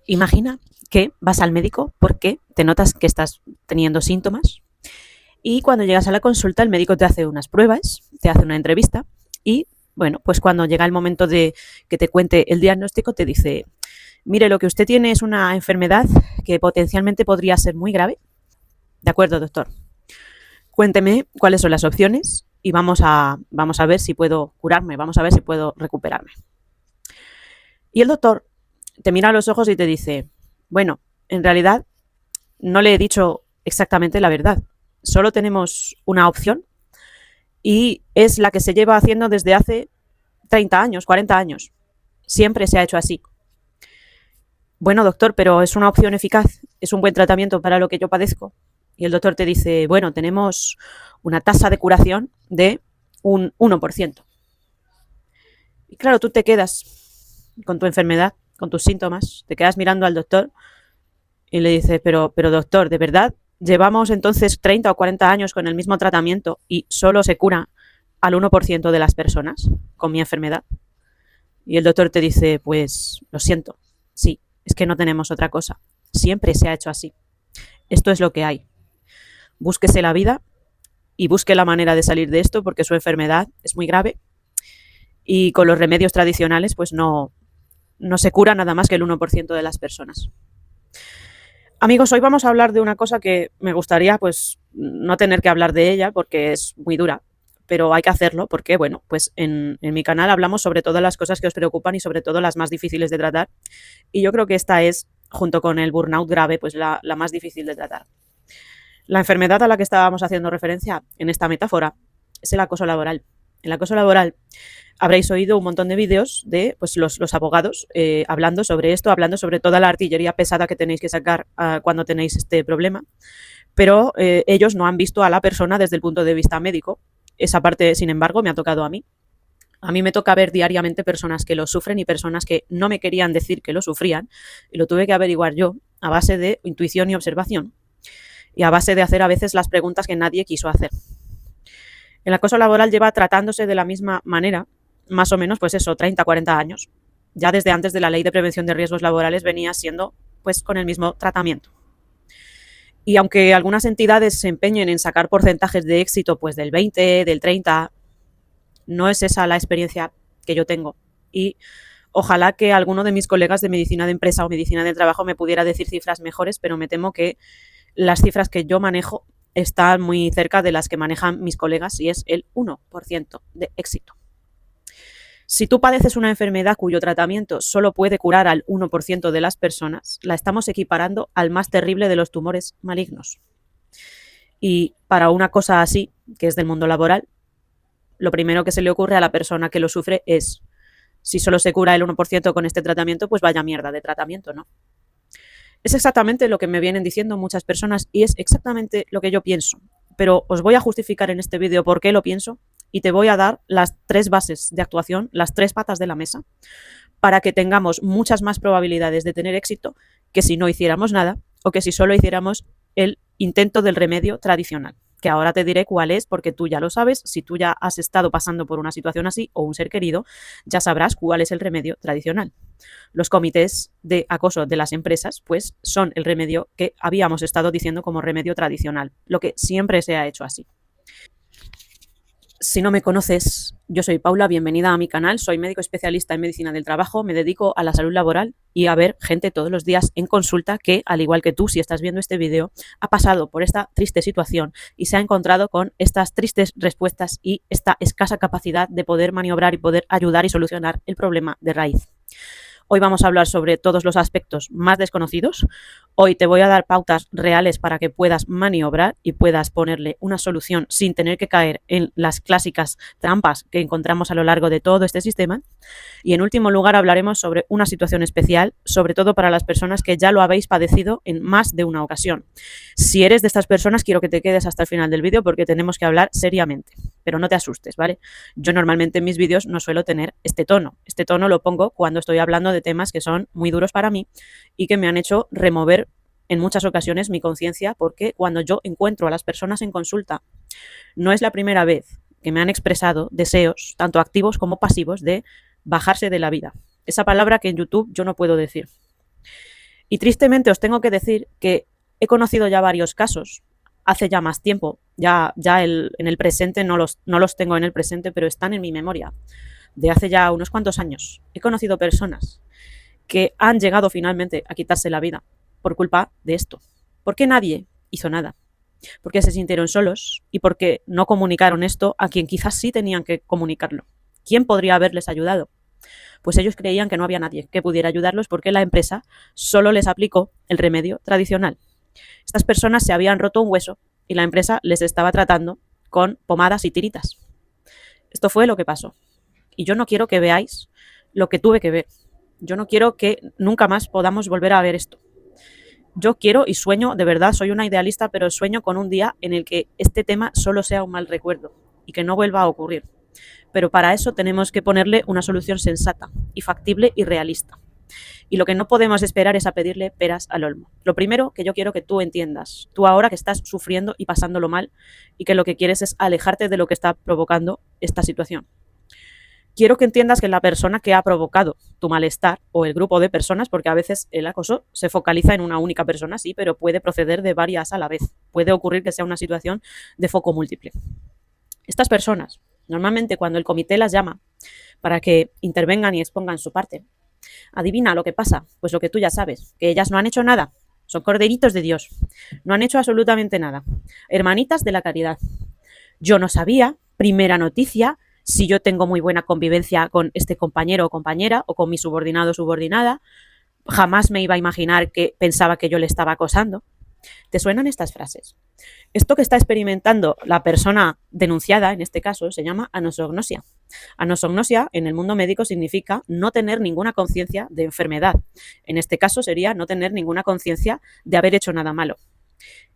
Imagina que vas al médico porque te notas que estás teniendo síntomas y cuando llegas a la consulta el médico te hace unas pruebas, te hace una entrevista y, bueno, pues cuando llega el momento de que te cuente el diagnóstico te dice: mire, lo que usted tiene es una enfermedad que potencialmente podría ser muy grave. De acuerdo, doctor. Cuénteme cuáles son las opciones y vamos a ver si puedo curarme, vamos a ver si puedo recuperarme. Y el doctor te mira a los ojos y te dice: bueno, en realidad no le he dicho exactamente la verdad. Solo tenemos una opción y es la que se lleva haciendo desde hace 30 años, 40 años. Siempre se ha hecho así. Bueno, doctor, pero es una opción eficaz, es un buen tratamiento para lo que yo padezco. Y el doctor te dice: bueno, tenemos una tasa de curación de un 1%. Y claro, tú te quedas con tu enfermedad, con tus síntomas, te quedas mirando al doctor y le dices: pero doctor, ¿de verdad llevamos entonces 30 o 40 años con el mismo tratamiento y solo se cura al 1% de las personas con mi enfermedad? Y el doctor te dice: pues lo siento, sí, es que no tenemos otra cosa. Siempre se ha hecho así. Esto es lo que hay. Búsquese la vida y busque la manera de salir de esto porque su enfermedad es muy grave y con los remedios tradicionales pues no se cura nada más que el 1% de las personas. Amigos, hoy vamos a hablar de una cosa que me gustaría pues no tener que hablar de ella porque es muy dura, pero hay que hacerlo porque, bueno, pues en mi canal hablamos sobre todas las cosas que os preocupan y sobre todo las más difíciles de tratar, y yo creo que esta es, junto con el burnout grave, pues la más difícil de tratar. La enfermedad a la que estábamos haciendo referencia en esta metáfora es el acoso laboral. El acoso laboral, habréis oído un montón de vídeos de pues, los abogados hablando sobre esto, hablando sobre toda la artillería pesada que tenéis que sacar cuando tenéis este problema, pero ellos no han visto a la persona desde el punto de vista médico. Esa parte, sin embargo, me ha tocado a mí. A mí me toca ver diariamente personas que lo sufren y personas que no me querían decir que lo sufrían, y lo tuve que averiguar yo a base de intuición y observación, y a base de hacer a veces las preguntas que nadie quiso hacer. El acoso laboral lleva tratándose de la misma manera, más o menos, pues eso, 30, 40 años. Ya desde antes de la Ley de Prevención de Riesgos Laborales venía siendo pues con el mismo tratamiento. Y aunque algunas entidades se empeñen en sacar porcentajes de éxito pues del 20, del 30, no es esa la experiencia que yo tengo. Y ojalá que alguno de mis colegas de medicina de empresa o medicina del trabajo me pudiera decir cifras mejores, pero me temo que las cifras que yo manejo están muy cerca de las que manejan mis colegas y es el 1% de éxito. Si tú padeces una enfermedad cuyo tratamiento solo puede curar al 1% de las personas, la estamos equiparando al más terrible de los tumores malignos. Y para una cosa así, que es del mundo laboral, lo primero que se le ocurre a la persona que lo sufre es: si solo se cura el 1% con este tratamiento, pues vaya mierda de tratamiento, ¿no? Es exactamente lo que me vienen diciendo muchas personas y es exactamente lo que yo pienso. Pero os voy a justificar en este vídeo por qué lo pienso y te voy a dar las 3 bases de actuación, las 3 patas de la mesa, para que tengamos muchas más probabilidades de tener éxito que si no hiciéramos nada o que si solo hiciéramos el intento del remedio tradicional, que ahora te diré cuál es porque tú ya lo sabes. Si tú ya has estado pasando por una situación así o un ser querido, ya sabrás cuál es el remedio tradicional. Los comités de acoso de las empresas pues son el remedio que habíamos estado diciendo como remedio tradicional, lo que siempre se ha hecho así. Si no me conoces, yo soy Paula, bienvenida a mi canal, soy médico especialista en medicina del trabajo, me dedico a la salud laboral y a ver gente todos los días en consulta que, al igual que tú, si estás viendo este vídeo, ha pasado por esta triste situación y se ha encontrado con estas tristes respuestas y esta escasa capacidad de poder maniobrar y poder ayudar y solucionar el problema de raíz. Hoy vamos a hablar sobre todos los aspectos más desconocidos. Hoy te voy a dar pautas reales para que puedas maniobrar y puedas ponerle una solución sin tener que caer en las clásicas trampas que encontramos a lo largo de todo este sistema. Y en último lugar hablaremos sobre una situación especial, sobre todo para las personas que ya lo habéis padecido en más de una ocasión. Si eres de estas personas, quiero que te quedes hasta el final del vídeo porque tenemos que hablar seriamente. Pero no te asustes, ¿vale? Yo normalmente en mis vídeos no suelo tener este tono. Este tono lo pongo cuando estoy hablando de temas que son muy duros para mí y que me han hecho remover en muchas ocasiones mi conciencia, porque cuando yo encuentro a las personas en consulta, no es la primera vez que me han expresado deseos, tanto activos como pasivos, de bajarse de la vida. Esa palabra que en YouTube yo no puedo decir. Y tristemente os tengo que decir que he conocido ya varios casos, hace ya más tiempo, en el presente no los tengo en el presente, pero están en mi memoria, de hace ya unos cuantos años. He conocido personas que han llegado finalmente a quitarse la vida por culpa de esto. Porque nadie hizo nada. Porque se sintieron solos y porque no comunicaron esto a quien quizás sí tenían que comunicarlo. ¿Quién podría haberles ayudado? Pues ellos creían que no había nadie que pudiera ayudarlos porque la empresa solo les aplicó el remedio tradicional. Estas personas se habían roto un hueso y la empresa les estaba tratando con pomadas y tiritas. Esto fue lo que pasó. Y yo no quiero que veáis lo que tuve que ver. Yo no quiero que nunca más podamos volver a ver esto. Yo quiero y sueño, de verdad, soy una idealista, pero sueño con un día en el que este tema solo sea un mal recuerdo y que no vuelva a ocurrir. Pero para eso tenemos que ponerle una solución sensata y factible y realista. Y lo que no podemos esperar es a pedirle peras al olmo. Lo primero que yo quiero que tú entiendas, tú ahora que estás sufriendo y pasándolo mal y que lo que quieres es alejarte de lo que está provocando esta situación. Quiero que entiendas que la persona que ha provocado tu malestar o el grupo de personas, porque a veces el acoso se focaliza en una única persona, sí, pero puede proceder de varias a la vez. Puede ocurrir que sea una situación de foco múltiple. Estas personas, normalmente cuando el comité las llama para que intervengan y expongan su parte, adivina lo que pasa, pues lo que tú ya sabes, que ellas no han hecho nada, son corderitos de Dios, no han hecho absolutamente nada, hermanitas de la caridad. Yo no sabía, primera noticia, si yo tengo muy buena convivencia con este compañero o compañera o con mi subordinado o subordinada, jamás me iba a imaginar que pensaba que yo le estaba acosando. ¿Te suenan estas frases? Esto que está experimentando la persona denunciada, en este caso, se llama anosognosia. Anosognosia en el mundo médico significa no tener ninguna conciencia de enfermedad. En este caso sería no tener ninguna conciencia de haber hecho nada malo.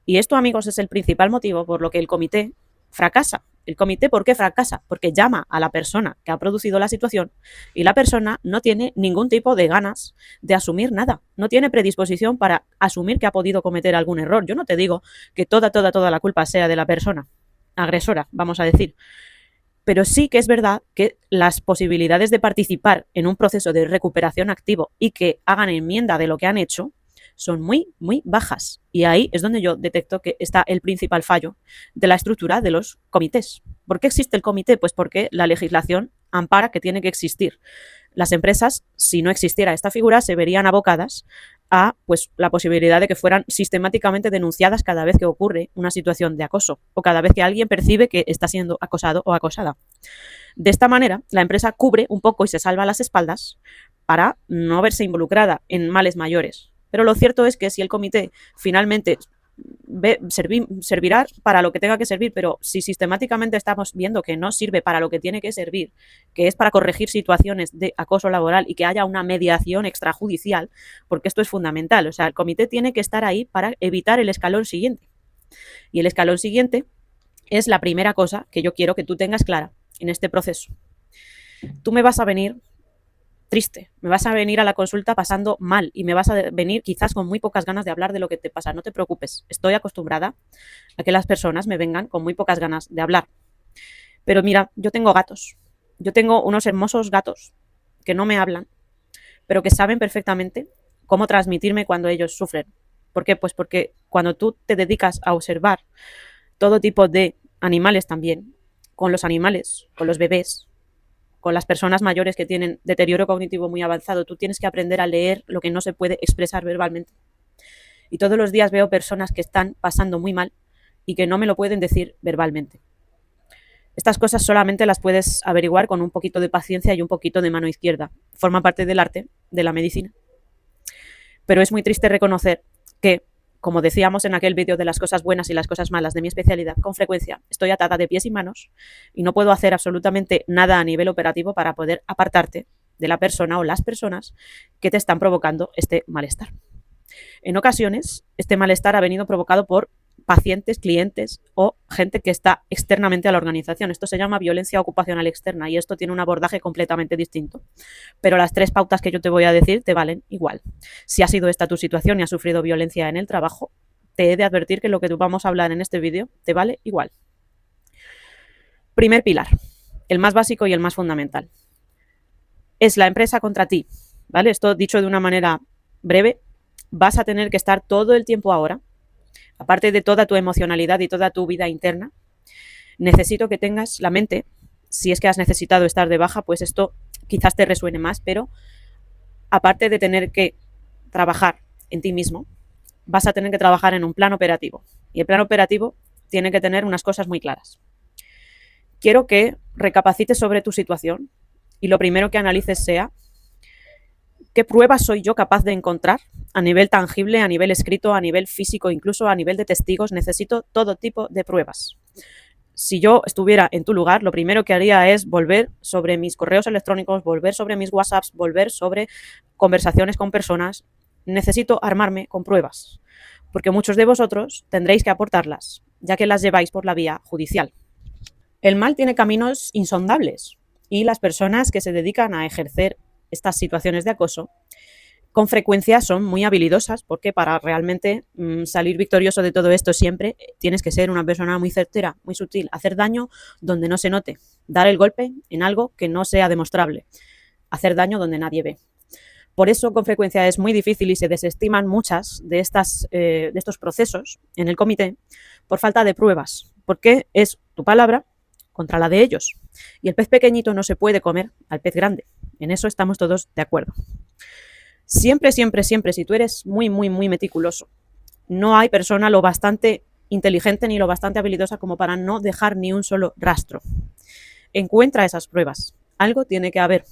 Y esto, amigos, es el principal motivo por lo que el comité fracasa. El comité, ¿por qué fracasa? Porque llama a la persona que ha producido la situación y la persona no tiene ningún tipo de ganas de asumir nada. No tiene predisposición para asumir que ha podido cometer algún error. Yo no te digo que toda la culpa sea de la persona agresora, vamos a decir. Pero sí que es verdad que las posibilidades de participar en un proceso de recuperación activo y que hagan enmienda de lo que han hecho son muy, muy bajas. Y ahí es donde yo detecto que está el principal fallo de la estructura de los comités. ¿Por qué existe el comité? Pues porque la legislación ampara que tiene que existir. Las empresas, si no existiera esta figura, se verían abocadas a pues, la posibilidad de que fueran sistemáticamente denunciadas cada vez que ocurre una situación de acoso o cada vez que alguien percibe que está siendo acosado o acosada. De esta manera, la empresa cubre un poco y se salva las espaldas para no verse involucrada en males mayores. Pero lo cierto es que si el comité finalmente servirá para lo que tenga que servir, pero si sistemáticamente estamos viendo que no sirve para lo que tiene que servir, que es para corregir situaciones de acoso laboral y que haya una mediación extrajudicial, porque esto es fundamental, o sea, el comité tiene que estar ahí para evitar el escalón siguiente. Y el escalón siguiente es la primera cosa que yo quiero que tú tengas clara en este proceso. Tú me vas a venir triste, me vas a venir a la consulta pasando mal y me vas a venir quizás con muy pocas ganas de hablar de lo que te pasa. No te preocupes, estoy acostumbrada a que las personas me vengan con muy pocas ganas de hablar. Pero mira, yo tengo gatos, yo tengo unos hermosos gatos que no me hablan, pero que saben perfectamente cómo transmitirme cuando ellos sufren. ¿Por qué? Pues porque cuando tú te dedicas a observar todo tipo de animales también, con los animales, con los bebés, con las personas mayores que tienen deterioro cognitivo muy avanzado, tú tienes que aprender a leer lo que no se puede expresar verbalmente. Y todos los días veo personas que están pasando muy mal y que no me lo pueden decir verbalmente. Estas cosas solamente las puedes averiguar con un poquito de paciencia y un poquito de mano izquierda. Forma parte del arte, de la medicina. Pero es muy triste reconocer que, como decíamos en aquel vídeo de las cosas buenas y las cosas malas de mi especialidad, con frecuencia estoy atada de pies y manos y no puedo hacer absolutamente nada a nivel operativo para poder apartarte de la persona o las personas que te están provocando este malestar. En ocasiones, este malestar ha venido provocado por pacientes, clientes o gente que está externamente a la organización. Esto se llama violencia ocupacional externa y esto tiene un abordaje completamente distinto. Pero las 3 pautas que yo te voy a decir te valen igual. Si ha sido esta tu situación y has sufrido violencia en el trabajo, te he de advertir que lo que vamos a hablar en este vídeo te vale igual. Primer pilar, el más básico y el más fundamental. Es la empresa contra ti, ¿vale? Esto dicho de una manera breve vas a tener que estar todo el tiempo ahora, aparte de toda tu emocionalidad y toda tu vida interna, necesito que tengas la mente, si es que has necesitado estar de baja, pues esto quizás te resuene más, pero aparte de tener que trabajar en ti mismo, vas a tener que trabajar en un plan operativo. Y el plan operativo tiene que tener unas cosas muy claras. Quiero que recapacites sobre tu situación y lo primero que analices sea qué pruebas soy yo capaz de encontrar a nivel tangible, a nivel escrito, a nivel físico, incluso a nivel de testigos. Necesito todo tipo de pruebas. Si yo estuviera en tu lugar, lo primero que haría es volver sobre mis correos electrónicos, volver sobre mis WhatsApps, volver sobre conversaciones con personas. Necesito armarme con pruebas, porque muchos de vosotros tendréis que aportarlas, ya que las lleváis por la vía judicial. El mal tiene caminos insondables y las personas que se dedican a ejercer estas situaciones de acoso con frecuencia son muy habilidosas, porque para realmente salir victorioso de todo esto siempre tienes que ser una persona muy certera, muy sutil, hacer daño donde no se note, dar el golpe en algo que no sea demostrable, hacer daño donde nadie ve. Por eso con frecuencia es muy difícil y se desestiman muchas de estos procesos en el comité por falta de pruebas, porque es tu palabra contra la de ellos. Y el pez pequeñito no se puede comer al pez grande. En eso estamos todos de acuerdo. Siempre, siempre, siempre, si tú eres muy, muy, muy meticuloso, no hay persona lo bastante inteligente ni lo bastante habilidosa como para no dejar ni un solo rastro. Encuentra esas pruebas. Algo tiene que haber.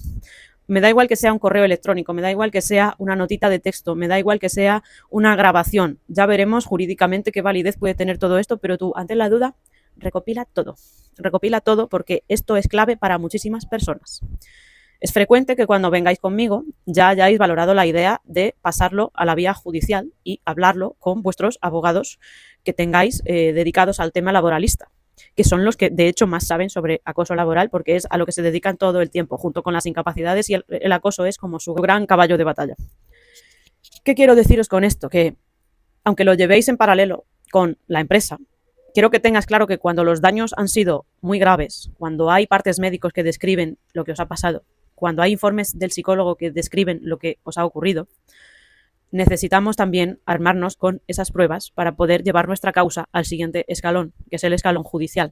Me da igual que sea un correo electrónico, me da igual que sea una notita de texto, me da igual que sea una grabación. Ya veremos jurídicamente qué validez puede tener todo esto, pero tú, ante la duda, recopila todo. Recopila todo porque esto es clave para muchísimas personas. Es frecuente que cuando vengáis conmigo ya hayáis valorado la idea de pasarlo a la vía judicial y hablarlo con vuestros abogados que tengáis dedicados al tema laboralista, que son los que de hecho más saben sobre acoso laboral, porque es a lo que se dedican todo el tiempo, junto con las incapacidades, y el acoso es como su gran caballo de batalla. ¿Qué quiero deciros con esto? Que aunque lo llevéis en paralelo con la empresa, quiero que tengas claro que cuando los daños han sido muy graves, cuando hay partes médicos que describen lo que os ha pasado, cuando hay informes del psicólogo que describen lo que os ha ocurrido, necesitamos también armarnos con esas pruebas para poder llevar nuestra causa al siguiente escalón, que es el escalón judicial.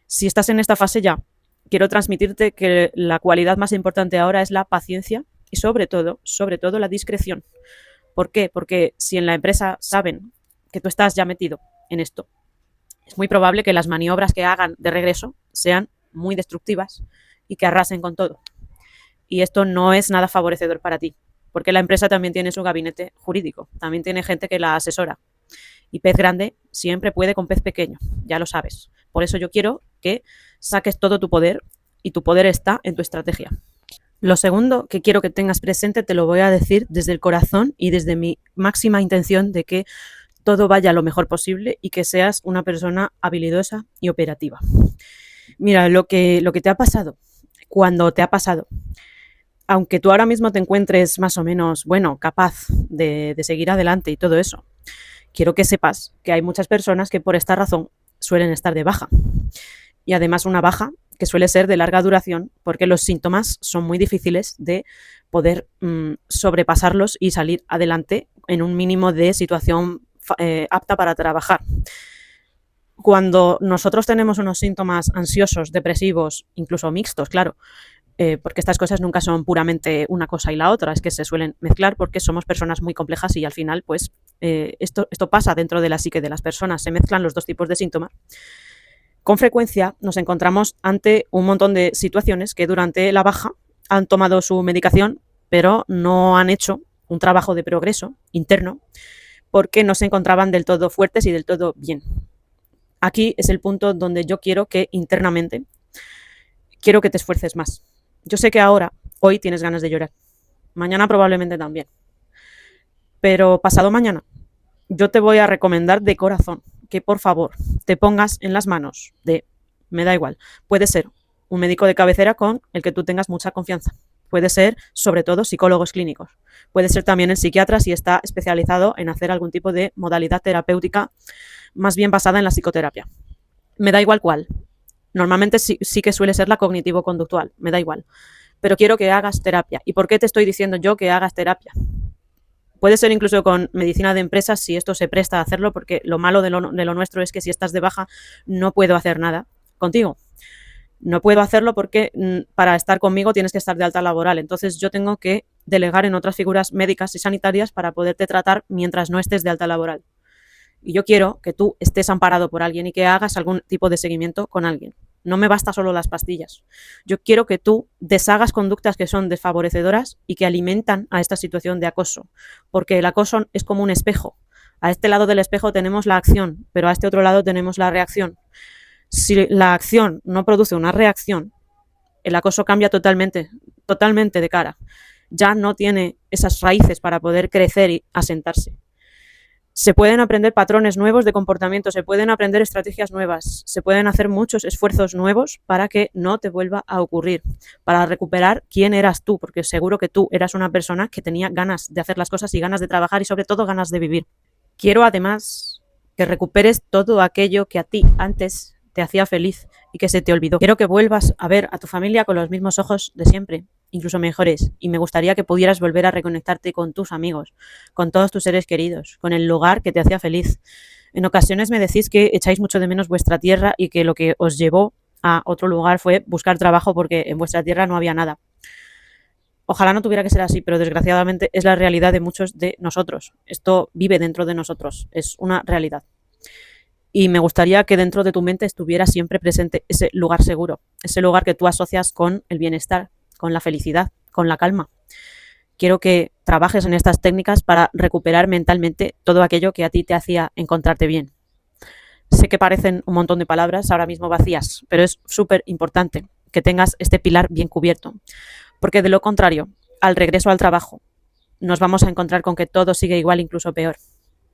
Si estás en esta fase ya, quiero transmitirte que la cualidad más importante ahora es la paciencia y sobre todo la discreción. ¿Por qué? Porque si en la empresa saben que tú estás ya metido en esto, es muy probable que las maniobras que hagan de regreso sean muy destructivas y que arrasen con todo. Y esto no es nada favorecedor para ti, porque la empresa también tiene su gabinete jurídico, también tiene gente que la asesora. Y pez grande siempre puede con pez pequeño, ya lo sabes. Por eso yo quiero que saques todo tu poder, y tu poder está en tu estrategia. Lo segundo que quiero que tengas presente, te lo voy a decir desde el corazón y desde mi máxima intención de que todo vaya lo mejor posible y que seas una persona habilidosa y operativa. Mira, lo que te ha pasado, cuando te ha pasado, aunque tú ahora mismo te encuentres más o menos, bueno, capaz de seguir adelante y todo eso, quiero que sepas que hay muchas personas que por esta razón suelen estar de baja. Y además una baja que suele ser de larga duración, porque los síntomas son muy difíciles de poder sobrepasarlos y salir adelante en un mínimo de situación apta para trabajar. Cuando nosotros tenemos unos síntomas ansiosos, depresivos, incluso mixtos, claro, porque estas cosas nunca son puramente una cosa y la otra, es que se suelen mezclar porque somos personas muy complejas y al final pues esto pasa dentro de la psique de las personas, se mezclan los dos tipos de síntomas. Con frecuencia nos encontramos ante un montón de situaciones que durante la baja han tomado su medicación, pero no han hecho un trabajo de progreso interno porque no se encontraban del todo fuertes y del todo bien. Aquí es el punto donde yo quiero que internamente, quiero que te esfuerces más. Yo sé que hoy tienes ganas de llorar, mañana probablemente también, pero pasado mañana yo te voy a recomendar de corazón que por favor te pongas en las manos de, me da igual, puede ser un médico de cabecera con el que tú tengas mucha confianza, puede ser sobre todo psicólogos clínicos, puede ser también el psiquiatra si está especializado en hacer algún tipo de modalidad terapéutica más bien basada en la psicoterapia. Me da igual cuál. Normalmente sí que suele ser la cognitivo-conductual, me da igual. Pero quiero que hagas terapia. ¿Y por qué te estoy diciendo yo que hagas terapia? Puede ser incluso con medicina de empresas si esto se presta a hacerlo, porque lo malo de lo nuestro es que si estás de baja no puedo hacer nada contigo. No puedo hacerlo porque para estar conmigo tienes que estar de alta laboral. Entonces yo tengo que delegar en otras figuras médicas y sanitarias para poderte tratar mientras no estés de alta laboral. Y yo quiero que tú estés amparado por alguien y que hagas algún tipo de seguimiento con alguien. No me basta solo las pastillas. Yo quiero que tú deshagas conductas que son desfavorecedoras y que alimentan a esta situación de acoso. Porque el acoso es como un espejo. A este lado del espejo tenemos la acción, pero a este otro lado tenemos la reacción. Si la acción no produce una reacción, el acoso cambia totalmente de cara. Ya no tiene esas raíces para poder crecer y asentarse. Se pueden aprender patrones nuevos de comportamiento, se pueden aprender estrategias nuevas, se pueden hacer muchos esfuerzos nuevos para que no te vuelva a ocurrir, para recuperar quién eras tú, porque seguro que tú eras una persona que tenía ganas de hacer las cosas y ganas de trabajar y sobre todo ganas de vivir. Quiero además que recuperes todo aquello que a ti antes te hacía feliz y que se te olvidó. Quiero que vuelvas a ver a tu familia con los mismos ojos de siempre, incluso mejores, y me gustaría que pudieras volver a reconectarte con tus amigos, con todos tus seres queridos, con el lugar que te hacía feliz. En ocasiones me decís que echáis mucho de menos vuestra tierra y que lo que os llevó a otro lugar fue buscar trabajo porque en vuestra tierra no había nada. Ojalá no tuviera que ser así, pero desgraciadamente es la realidad de muchos de nosotros. Esto vive dentro de nosotros, es una realidad. Y me gustaría que dentro de tu mente estuviera siempre presente ese lugar seguro, ese lugar que tú asocias con el bienestar, con la felicidad, con la calma. Quiero que trabajes en estas técnicas para recuperar mentalmente todo aquello que a ti te hacía encontrarte bien. Sé que parecen un montón de palabras ahora mismo vacías, pero es súper importante que tengas este pilar bien cubierto, porque de lo contrario, al regreso al trabajo, nos vamos a encontrar con que todo sigue igual, incluso peor.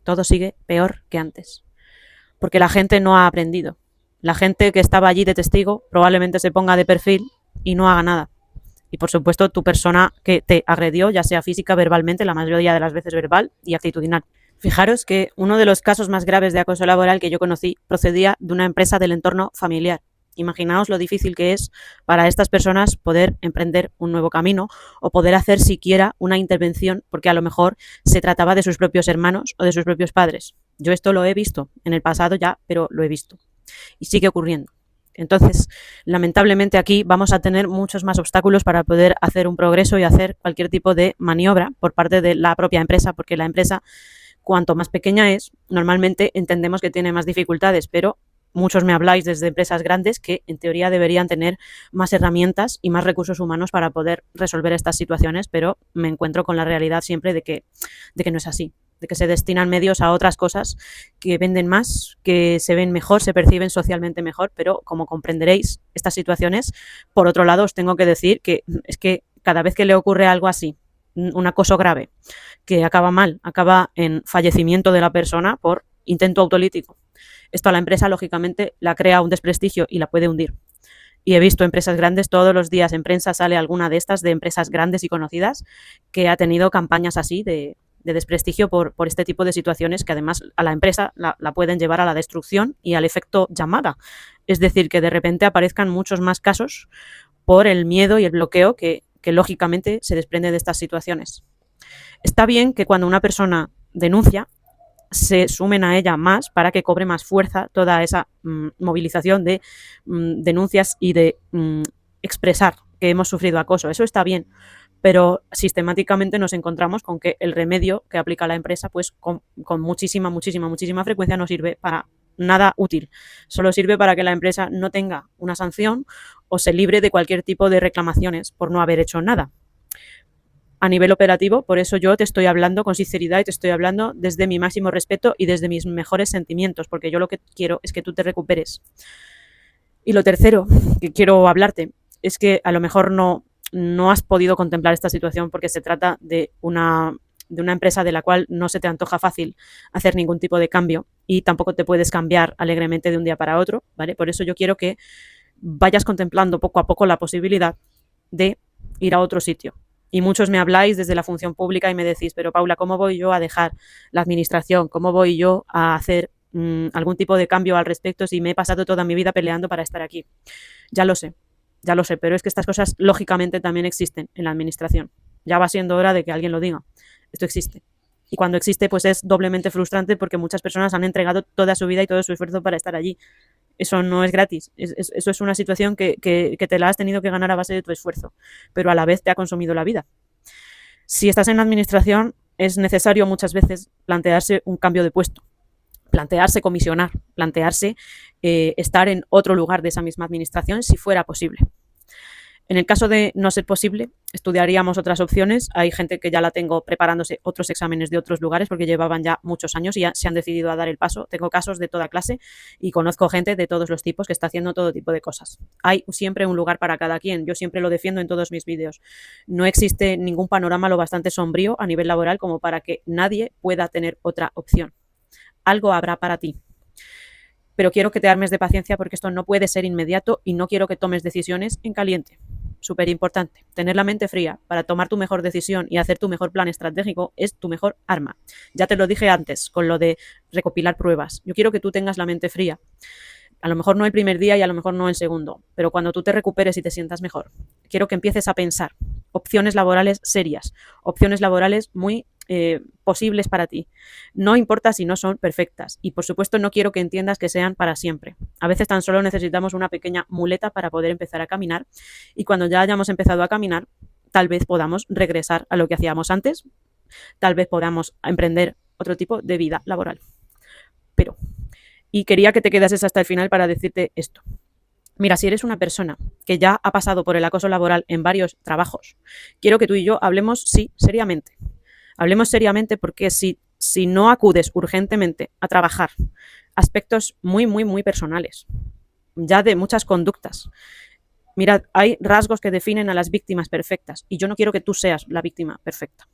Todo sigue peor que antes. Porque la gente no ha aprendido. La gente que estaba allí de testigo probablemente se ponga de perfil y no haga nada. Y por supuesto tu persona que te agredió, ya sea física, verbalmente, la mayoría de las veces verbal y actitudinal. Fijaros que uno de los casos más graves de acoso laboral que yo conocí procedía de una empresa del entorno familiar. Imaginaos lo difícil que es para estas personas poder emprender un nuevo camino o poder hacer siquiera una intervención, porque a lo mejor se trataba de sus propios hermanos o de sus propios padres. Yo esto lo he visto en el pasado ya, pero lo he visto. Y sigue ocurriendo. Entonces, lamentablemente aquí vamos a tener muchos más obstáculos para poder hacer un progreso y hacer cualquier tipo de maniobra por parte de la propia empresa, porque la empresa, cuanto más pequeña es, normalmente entendemos que tiene más dificultades, pero muchos me habláis desde empresas grandes que en teoría deberían tener más herramientas y más recursos humanos para poder resolver estas situaciones, pero me encuentro con la realidad siempre de que no es así, de que se destinan medios a otras cosas que venden más, que se ven mejor, se perciben socialmente mejor, pero como comprenderéis, estas situaciones, por otro lado, os tengo que decir que es que cada vez que le ocurre algo así, un acoso grave, que acaba mal, acaba en fallecimiento de la persona por intento autolítico. Esto a la empresa, lógicamente, la crea un desprestigio y la puede hundir. Y he visto empresas grandes, todos los días en prensa sale alguna de estas, de empresas grandes y conocidas, que ha tenido campañas así de desprestigio por este tipo de situaciones que además a la empresa la pueden llevar a la destrucción y al efecto llamada. Es decir, que de repente aparezcan muchos más casos por el miedo y el bloqueo que lógicamente se desprende de estas situaciones. Está bien que cuando una persona denuncia, se sumen a ella más para que cobre más fuerza toda esa movilización de denuncias y de expresar que hemos sufrido acoso. Eso está bien, pero sistemáticamente nos encontramos con que el remedio que aplica la empresa pues con muchísima frecuencia no sirve para nada útil. Solo sirve para que la empresa no tenga una sanción o se libre de cualquier tipo de reclamaciones por no haber hecho nada. A nivel operativo, por eso yo te estoy hablando con sinceridad y te estoy hablando desde mi máximo respeto y desde mis mejores sentimientos, porque yo lo que quiero es que tú te recuperes. Y lo tercero que quiero hablarte es que a lo mejor no has podido contemplar esta situación porque se trata de una empresa de la cual no se te antoja fácil hacer ningún tipo de cambio y tampoco te puedes cambiar alegremente de un día para otro, ¿vale? Por eso yo quiero que vayas contemplando poco a poco la posibilidad de ir a otro sitio. Y muchos me habláis desde la función pública y me decís, pero Paula, ¿cómo voy yo a dejar la administración? ¿Cómo voy yo a hacer algún tipo de cambio al respecto si me he pasado toda mi vida peleando para estar aquí? Ya lo sé, pero es que estas cosas lógicamente también existen en la administración. Ya va siendo hora de que alguien lo diga. Esto existe. Y cuando existe, pues es doblemente frustrante porque muchas personas han entregado toda su vida y todo su esfuerzo para estar allí. Eso no es gratis. Eso es una situación que te la has tenido que ganar a base de tu esfuerzo, pero a la vez te ha consumido la vida. Si estás en administración, es necesario muchas veces plantearse un cambio de puesto, plantearse comisionar, plantearse estar en otro lugar de esa misma administración si fuera posible. En el caso de no ser posible, estudiaríamos otras opciones. Hay gente que ya la tengo preparándose otros exámenes de otros lugares porque llevaban ya muchos años y ya se han decidido a dar el paso. Tengo casos de toda clase y conozco gente de todos los tipos que está haciendo todo tipo de cosas. Hay siempre un lugar para cada quien. Yo siempre lo defiendo en todos mis vídeos. No existe ningún panorama lo bastante sombrío a nivel laboral como para que nadie pueda tener otra opción. Algo habrá para ti. Pero quiero que te armes de paciencia porque esto no puede ser inmediato y no quiero que tomes decisiones en caliente. Súper importante. Tener la mente fría para tomar tu mejor decisión y hacer tu mejor plan estratégico es tu mejor arma. Ya te lo dije antes con lo de recopilar pruebas. Yo quiero que tú tengas la mente fría. A lo mejor no el primer día y a lo mejor no el segundo, pero cuando tú te recuperes y te sientas mejor, quiero que empieces a pensar opciones laborales serias, opciones laborales muy posibles para ti. No importa si no son perfectas y por supuesto no quiero que entiendas que sean para siempre. A veces tan solo necesitamos una pequeña muleta para poder empezar a caminar y cuando ya hayamos empezado a caminar, tal vez podamos regresar a lo que hacíamos antes, tal vez podamos emprender otro tipo de vida laboral. Y quería que te quedases hasta el final para decirte esto. Mira, si eres una persona que ya ha pasado por el acoso laboral en varios trabajos, quiero que tú y yo hablemos, sí, seriamente. Hablemos seriamente porque si no acudes urgentemente a trabajar aspectos muy, muy, muy personales, ya de muchas conductas. Mirad, hay rasgos que definen a las víctimas perfectas y yo no quiero que tú seas la víctima perfecta.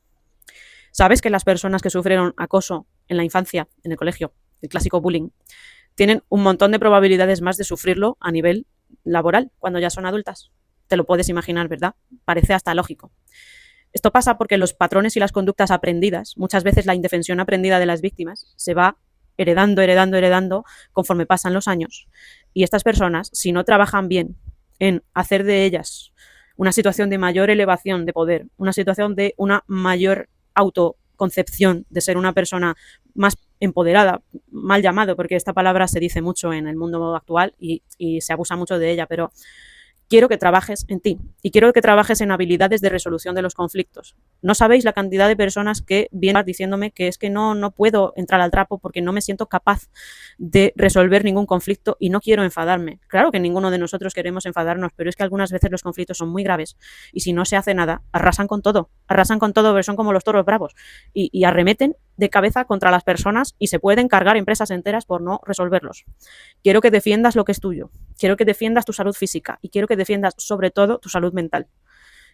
¿Sabes que las personas que sufrieron acoso en la infancia, en el colegio, el clásico bullying, tienen un montón de probabilidades más de sufrirlo a nivel laboral cuando ya son adultas? Te lo puedes imaginar, ¿verdad? Parece hasta lógico. Esto pasa porque los patrones y las conductas aprendidas, muchas veces la indefensión aprendida de las víctimas, se va heredando conforme pasan los años. Y estas personas, si no trabajan bien en hacer de ellas una situación de mayor elevación de poder, una situación de una mayor autoconcepción de ser una persona más empoderada, mal llamado, porque esta palabra se dice mucho en el mundo actual y se abusa mucho de ella, pero quiero que trabajes en ti y quiero que trabajes en habilidades de resolución de los conflictos. No sabéis la cantidad de personas que vienen diciéndome que es que no puedo entrar al trapo porque no me siento capaz de resolver ningún conflicto y no quiero enfadarme. Claro que ninguno de nosotros queremos enfadarnos, pero es que algunas veces los conflictos son muy graves y si no se hace nada, arrasan con todo, pero son como los toros bravos y arremeten de cabeza contra las personas y se pueden cargar empresas enteras por no resolverlos. Quiero que defiendas lo que es tuyo, quiero que defiendas tu salud física y quiero que defiendas sobre todo tu salud mental.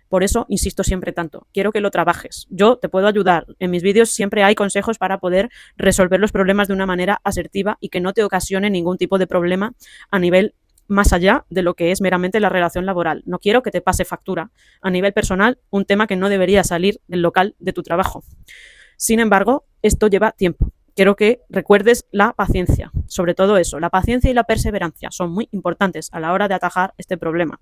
Por eso insisto siempre tanto, quiero que lo trabajes. Yo te puedo ayudar. En mis vídeos siempre hay consejos para poder resolver los problemas de una manera asertiva y que no te ocasione ningún tipo de problema a nivel más allá de lo que es meramente la relación laboral. No quiero que te pase factura a nivel personal, un tema que no debería salir del local de tu trabajo. Sin embargo, esto lleva tiempo. Quiero que recuerdes la paciencia, sobre todo eso. La paciencia y la perseverancia son muy importantes a la hora de atajar este problema.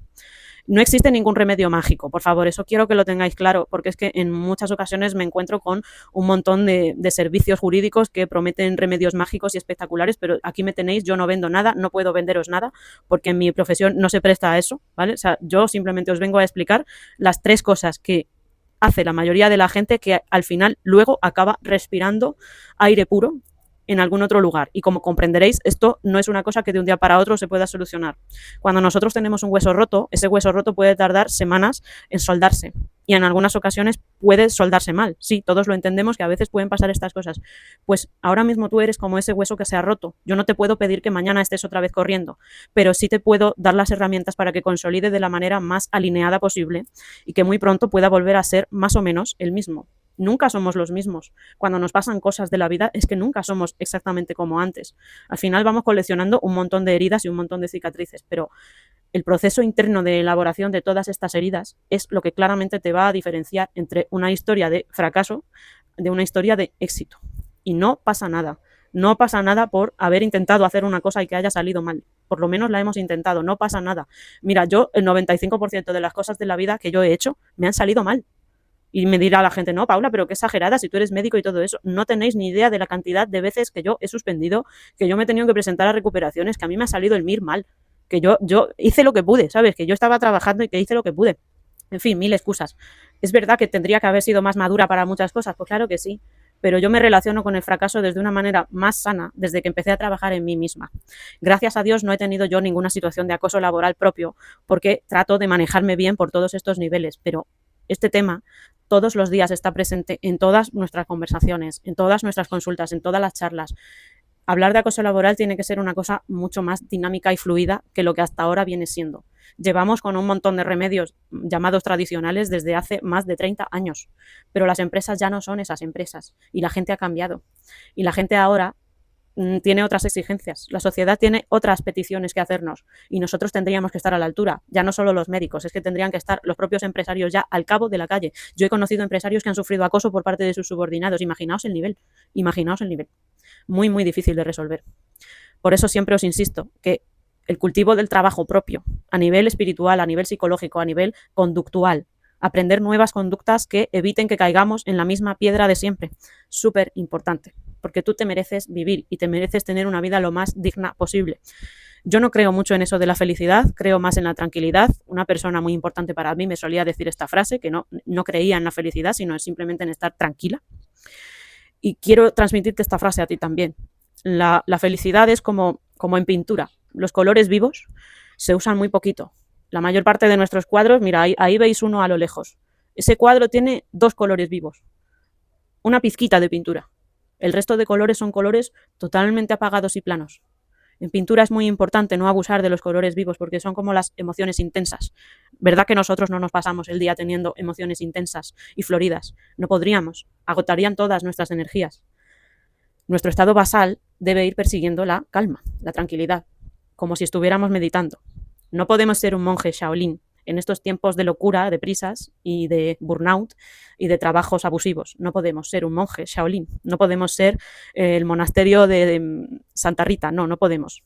No existe ningún remedio mágico, por favor, eso quiero que lo tengáis claro, porque es que en muchas ocasiones me encuentro con un montón de servicios jurídicos que prometen remedios mágicos y espectaculares, pero aquí me tenéis, yo no vendo nada, no puedo venderos nada, porque en mi profesión no se presta a eso, ¿vale? O sea, yo simplemente os vengo a explicar las 3 cosas que hace la mayoría de la gente que al final luego acaba respirando aire puro en algún otro lugar. Y como comprenderéis, esto no es una cosa que de un día para otro se pueda solucionar. Cuando nosotros tenemos un hueso roto, ese hueso roto puede tardar semanas en soldarse. Y en algunas ocasiones puede soldarse mal. Sí, todos lo entendemos que a veces pueden pasar estas cosas. Pues ahora mismo tú eres como ese hueso que se ha roto. Yo no te puedo pedir que mañana estés otra vez corriendo, pero sí te puedo dar las herramientas para que consolide de la manera más alineada posible y que muy pronto pueda volver a ser más o menos el mismo. Nunca somos los mismos. Cuando nos pasan cosas de la vida es que nunca somos exactamente como antes. Al final vamos coleccionando un montón de heridas y un montón de cicatrices, pero el proceso interno de elaboración de todas estas heridas es lo que claramente te va a diferenciar entre una historia de fracaso de una historia de éxito. Y no pasa nada. No pasa nada por haber intentado hacer una cosa y que haya salido mal. Por lo menos la hemos intentado, no pasa nada. Mira, yo el 95% de las cosas de la vida que yo he hecho me han salido mal. Y me dirá la gente, no, Paula, pero qué exagerada, si tú eres médico y todo eso. No tenéis ni idea de la cantidad de veces que yo he suspendido, que yo me he tenido que presentar a recuperaciones, que a mí me ha salido el MIR mal, que yo hice lo que pude, ¿sabes? Que yo estaba trabajando y que hice lo que pude. En fin, mil excusas. Es verdad que tendría que haber sido más madura para muchas cosas, pues claro que sí, pero yo me relaciono con el fracaso desde una manera más sana desde que empecé a trabajar en mí misma. Gracias a Dios no he tenido yo ninguna situación de acoso laboral propio porque trato de manejarme bien por todos estos niveles, pero este tema todos los días está presente en todas nuestras conversaciones, en todas nuestras consultas, en todas las charlas. Hablar de acoso laboral tiene que ser una cosa mucho más dinámica y fluida que lo que hasta ahora viene siendo. Llevamos con un montón de remedios llamados tradicionales desde hace más de 30 años, pero las empresas ya no son esas empresas y la gente ha cambiado. Y la gente ahora tiene otras exigencias, la sociedad tiene otras peticiones que hacernos y nosotros tendríamos que estar a la altura, ya no solo los médicos, es que tendrían que estar los propios empresarios ya al cabo de la calle. Yo he conocido empresarios que han sufrido acoso por parte de sus subordinados, imaginaos el nivel. Muy, muy difícil de resolver. Por eso siempre os insisto que el cultivo del trabajo propio, a nivel espiritual, a nivel psicológico, a nivel conductual, aprender nuevas conductas que eviten que caigamos en la misma piedra de siempre, súper importante, porque tú te mereces vivir y te mereces tener una vida lo más digna posible. Yo no creo mucho en eso de la felicidad, creo más en la tranquilidad. Una persona muy importante para mí me solía decir esta frase, que no creía en la felicidad, sino simplemente en estar tranquila. Y quiero transmitirte esta frase a ti también. La felicidad es como en pintura. Los colores vivos se usan muy poquito. La mayor parte de nuestros cuadros, mira, ahí veis uno a lo lejos. Ese cuadro tiene 2 colores vivos. Una pizquita de pintura. El resto de colores son colores totalmente apagados y planos. En pintura es muy importante no abusar de los colores vivos porque son como las emociones intensas. ¿Verdad que nosotros no nos pasamos el día teniendo emociones intensas y floridas? No podríamos. Agotarían todas nuestras energías. Nuestro estado basal debe ir persiguiendo la calma, la tranquilidad, como si estuviéramos meditando. No podemos ser un monje Shaolin en estos tiempos de locura, de prisas y de burnout y de trabajos abusivos. No podemos ser un monje Shaolin, no podemos ser el monasterio de Santa Rita, no podemos.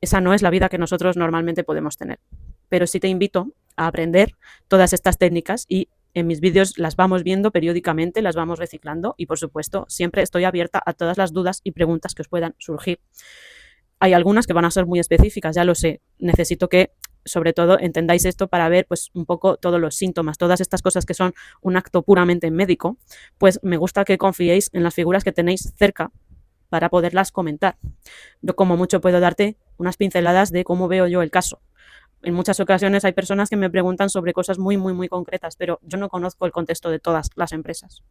Esa no es la vida que nosotros normalmente podemos tener. Pero sí te invito a aprender todas estas técnicas y en mis vídeos las vamos viendo periódicamente, las vamos reciclando y, por supuesto, siempre estoy abierta a todas las dudas y preguntas que os puedan surgir. Hay algunas que van a ser muy específicas, ya lo sé. Necesito que, sobre todo, entendáis esto para ver pues un poco todos los síntomas, todas estas cosas que son un acto puramente médico, pues me gusta que confiéis en las figuras que tenéis cerca para poderlas comentar. Yo como mucho puedo darte unas pinceladas de cómo veo yo el caso. En muchas ocasiones hay personas que me preguntan sobre cosas muy, muy, muy concretas, pero yo no conozco el contexto de todas las empresas.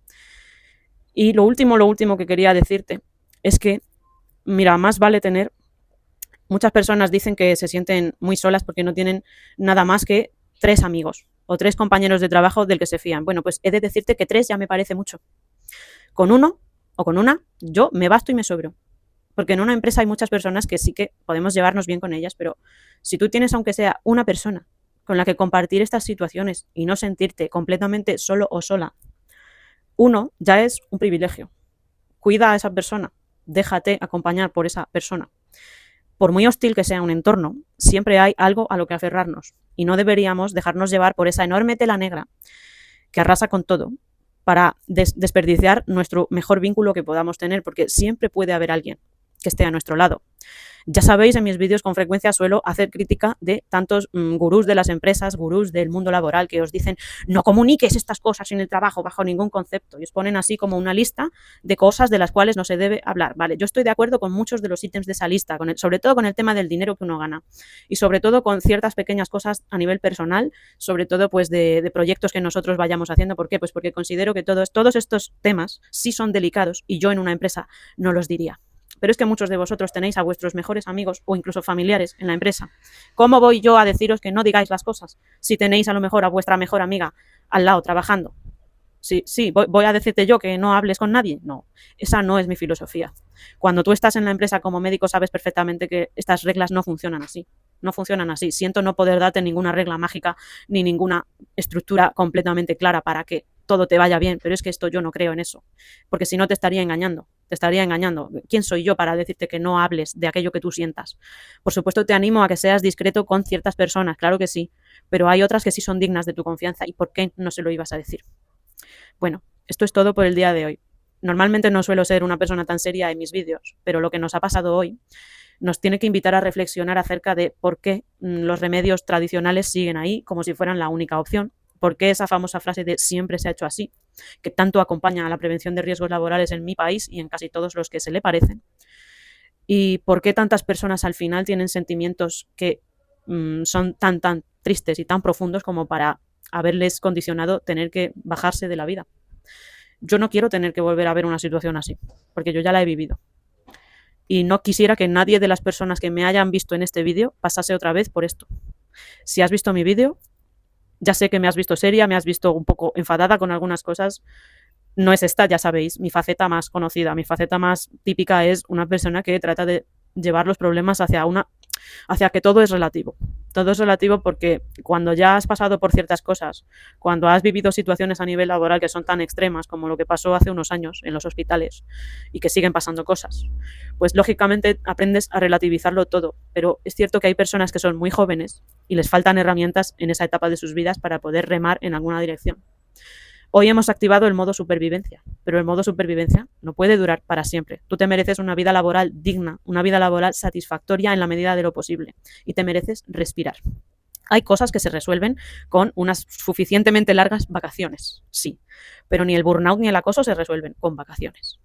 Y lo último que quería decirte es que, mira, más vale tener... Muchas personas dicen que se sienten muy solas porque no tienen nada más que 3 amigos o 3 compañeros de trabajo del que se fían. Bueno, pues he de decirte que 3 ya me parece mucho. Con uno o con una, yo me basto y me sobro. Porque en una empresa hay muchas personas que sí que podemos llevarnos bien con ellas, pero si tú tienes aunque sea una persona con la que compartir estas situaciones y no sentirte completamente solo o sola, uno ya es un privilegio. Cuida a esa persona, déjate acompañar por esa persona. Por muy hostil que sea un entorno, siempre hay algo a lo que aferrarnos y no deberíamos dejarnos llevar por esa enorme tela negra que arrasa con todo para desperdiciar nuestro mejor vínculo que podamos tener, porque siempre puede haber alguien que esté a nuestro lado. Ya sabéis, en mis vídeos con frecuencia suelo hacer crítica de tantos gurús de las empresas, gurús del mundo laboral que os dicen no comuniques estas cosas en el trabajo bajo ningún concepto y os ponen así como una lista de cosas de las cuales no se debe hablar. Vale, yo estoy de acuerdo con muchos de los ítems de esa lista, sobre todo con el tema del dinero que uno gana y sobre todo con ciertas pequeñas cosas a nivel personal, sobre todo pues de proyectos que nosotros vayamos haciendo. ¿Por qué? Pues porque considero que todos estos temas sí son delicados y yo en una empresa no los diría. Pero es que muchos de vosotros tenéis a vuestros mejores amigos o incluso familiares en la empresa. ¿Cómo voy yo a deciros que no digáis las cosas si tenéis a lo mejor a vuestra mejor amiga al lado trabajando? Sí, voy a decirte yo que no hables con nadie. No, esa no es mi filosofía. Cuando tú estás en la empresa como médico sabes perfectamente que estas reglas no funcionan así. No funcionan así. Siento no poder darte ninguna regla mágica ni ninguna estructura completamente clara para que todo te vaya bien, pero es que esto yo no creo en eso, porque si no te estaría engañando. ¿Quién soy yo para decirte que no hables de aquello que tú sientas? Por supuesto te animo a que seas discreto con ciertas personas, claro que sí, pero hay otras que sí son dignas de tu confianza y ¿por qué no se lo ibas a decir? Bueno, esto es todo por el día de hoy. Normalmente no suelo ser una persona tan seria en mis vídeos, pero lo que nos ha pasado hoy nos tiene que invitar a reflexionar acerca de por qué los remedios tradicionales siguen ahí como si fueran la única opción, por qué esa famosa frase de siempre se ha hecho así, que tanto acompaña a la prevención de riesgos laborales en mi país y en casi todos los que se le parecen, y por qué tantas personas al final tienen sentimientos que son tan tristes y tan profundos como para haberles condicionado tener que bajarse de la vida. Yo no quiero tener que volver a ver una situación así, porque yo ya la he vivido. Y no quisiera que nadie de las personas que me hayan visto en este vídeo pasase otra vez por esto. Si has visto mi vídeo, ya sé que me has visto seria, me has visto un poco enfadada con algunas cosas. No es esta, ya sabéis, mi faceta más conocida, mi faceta más típica es una persona que trata de llevar los problemas hacia que todo es relativo. Todo es relativo porque cuando ya has pasado por ciertas cosas, cuando has vivido situaciones a nivel laboral que son tan extremas como lo que pasó hace unos años en los hospitales y que siguen pasando cosas, pues lógicamente aprendes a relativizarlo todo. Pero es cierto que hay personas que son muy jóvenes y les faltan herramientas en esa etapa de sus vidas para poder remar en alguna dirección. Hoy hemos activado el modo supervivencia, pero el modo supervivencia no puede durar para siempre. Tú te mereces una vida laboral digna, una vida laboral satisfactoria en la medida de lo posible y te mereces respirar. Hay cosas que se resuelven con unas suficientemente largas vacaciones, sí, pero ni el burnout ni el acoso se resuelven con vacaciones.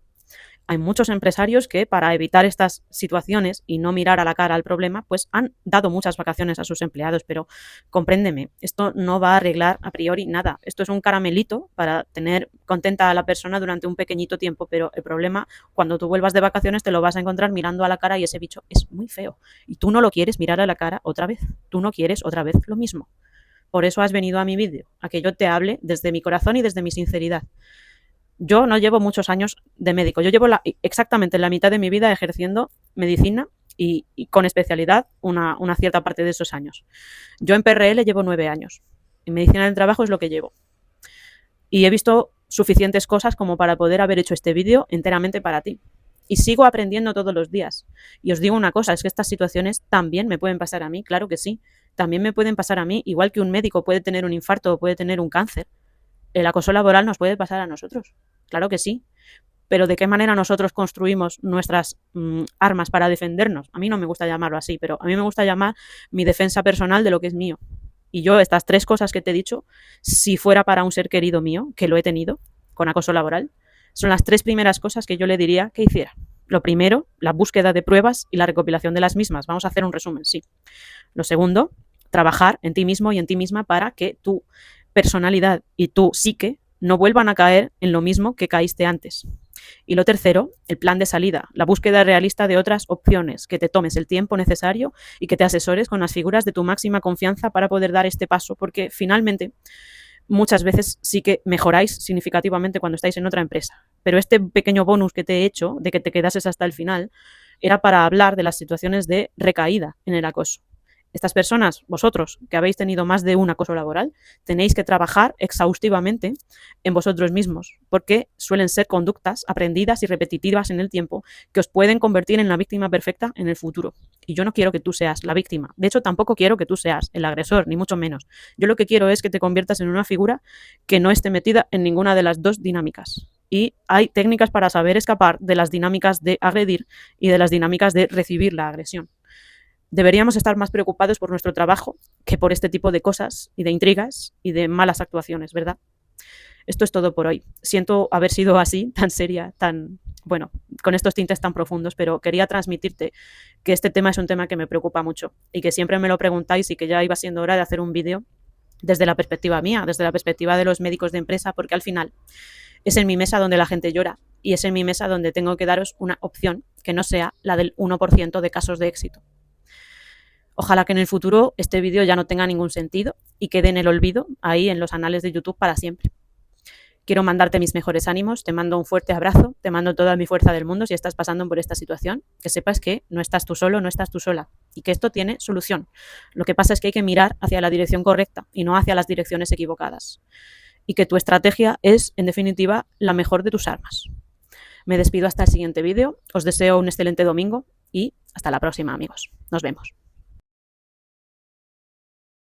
Hay muchos empresarios que, para evitar estas situaciones y no mirar a la cara al problema, pues han dado muchas vacaciones a sus empleados, pero compréndeme, esto no va a arreglar a priori nada. Esto es un caramelito para tener contenta a la persona durante un pequeñito tiempo, pero el problema, cuando tú vuelvas de vacaciones, te lo vas a encontrar mirando a la cara y ese bicho es muy feo. Y tú no lo quieres mirar a la cara otra vez. Tú no quieres otra vez lo mismo. Por eso has venido a mi vídeo, a que yo te hable desde mi corazón y desde mi sinceridad. Yo no llevo muchos años de médico. Yo llevo exactamente la mitad de mi vida ejerciendo medicina y con especialidad una cierta parte de esos años. Yo en PRL llevo 9 años. En medicina del trabajo es lo que llevo. Y he visto suficientes cosas como para poder haber hecho este vídeo enteramente para ti. Y sigo aprendiendo todos los días. Y os digo una cosa, es que estas situaciones también me pueden pasar a mí, claro que sí. También me pueden pasar a mí, igual que un médico puede tener un infarto o puede tener un cáncer. El acoso laboral nos puede pasar a nosotros, claro que sí, pero ¿de qué manera nosotros construimos nuestras armas para defendernos? A mí no me gusta llamarlo así, pero a mí me gusta llamar mi defensa personal de lo que es mío. Y yo estas 3 cosas que te he dicho, si fuera para un ser querido mío, que lo he tenido con acoso laboral, son las 3 primeras cosas que yo le diría que hiciera. Lo primero, la búsqueda de pruebas y la recopilación de las mismas. Vamos a hacer un resumen, sí. Lo segundo, trabajar en ti mismo y en ti misma para que tú personalidad y tu psique no vuelvan a caer en lo mismo que caíste antes. Y lo tercero, el plan de salida, la búsqueda realista de otras opciones, que te tomes el tiempo necesario y que te asesores con las figuras de tu máxima confianza para poder dar este paso, porque finalmente muchas veces sí que mejoráis significativamente cuando estáis en otra empresa. Pero este pequeño bonus que te he hecho, de que te quedases hasta el final, era para hablar de las situaciones de recaída en el acoso. Estas personas, vosotros, que habéis tenido más de un acoso laboral, tenéis que trabajar exhaustivamente en vosotros mismos, porque suelen ser conductas aprendidas y repetitivas en el tiempo que os pueden convertir en la víctima perfecta en el futuro. Y yo no quiero que tú seas la víctima. De hecho, tampoco quiero que tú seas el agresor, ni mucho menos. Yo lo que quiero es que te conviertas en una figura que no esté metida en ninguna de las dos dinámicas. Y hay técnicas para saber escapar de las dinámicas de agredir y de las dinámicas de recibir la agresión. Deberíamos estar más preocupados por nuestro trabajo que por este tipo de cosas y de intrigas y de malas actuaciones, ¿verdad? Esto es todo por hoy. Siento haber sido así, tan seria, con estos tintes tan profundos, pero quería transmitirte que este tema es un tema que me preocupa mucho y que siempre me lo preguntáis y que ya iba siendo hora de hacer un vídeo desde la perspectiva mía, desde la perspectiva de los médicos de empresa, porque al final es en mi mesa donde la gente llora y es en mi mesa donde tengo que daros una opción que no sea la del 1% de casos de éxito. Ojalá que en el futuro este vídeo ya no tenga ningún sentido y quede en el olvido, ahí en los anales de YouTube para siempre. Quiero mandarte mis mejores ánimos, te mando un fuerte abrazo, te mando toda mi fuerza del mundo si estás pasando por esta situación, que sepas que no estás tú solo, no estás tú sola y que esto tiene solución. Lo que pasa es que hay que mirar hacia la dirección correcta y no hacia las direcciones equivocadas. Y que tu estrategia es, en definitiva, la mejor de tus armas. Me despido hasta el siguiente vídeo, os deseo un excelente domingo y hasta la próxima, amigos. Nos vemos.